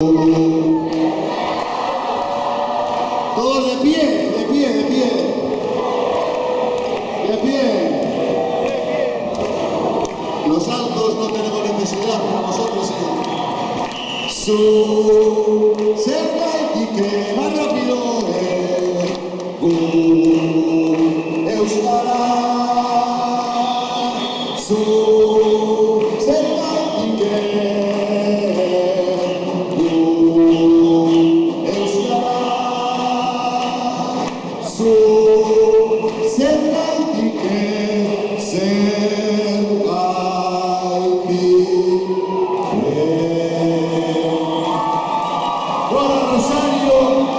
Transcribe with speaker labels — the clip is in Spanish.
Speaker 1: Todos de pie, de pie, de pie. De pie. Los altos no tenemos necesidad, pero nosotros sí. Su cerca y que más rápido Euskara. Su cerca y que Rosario.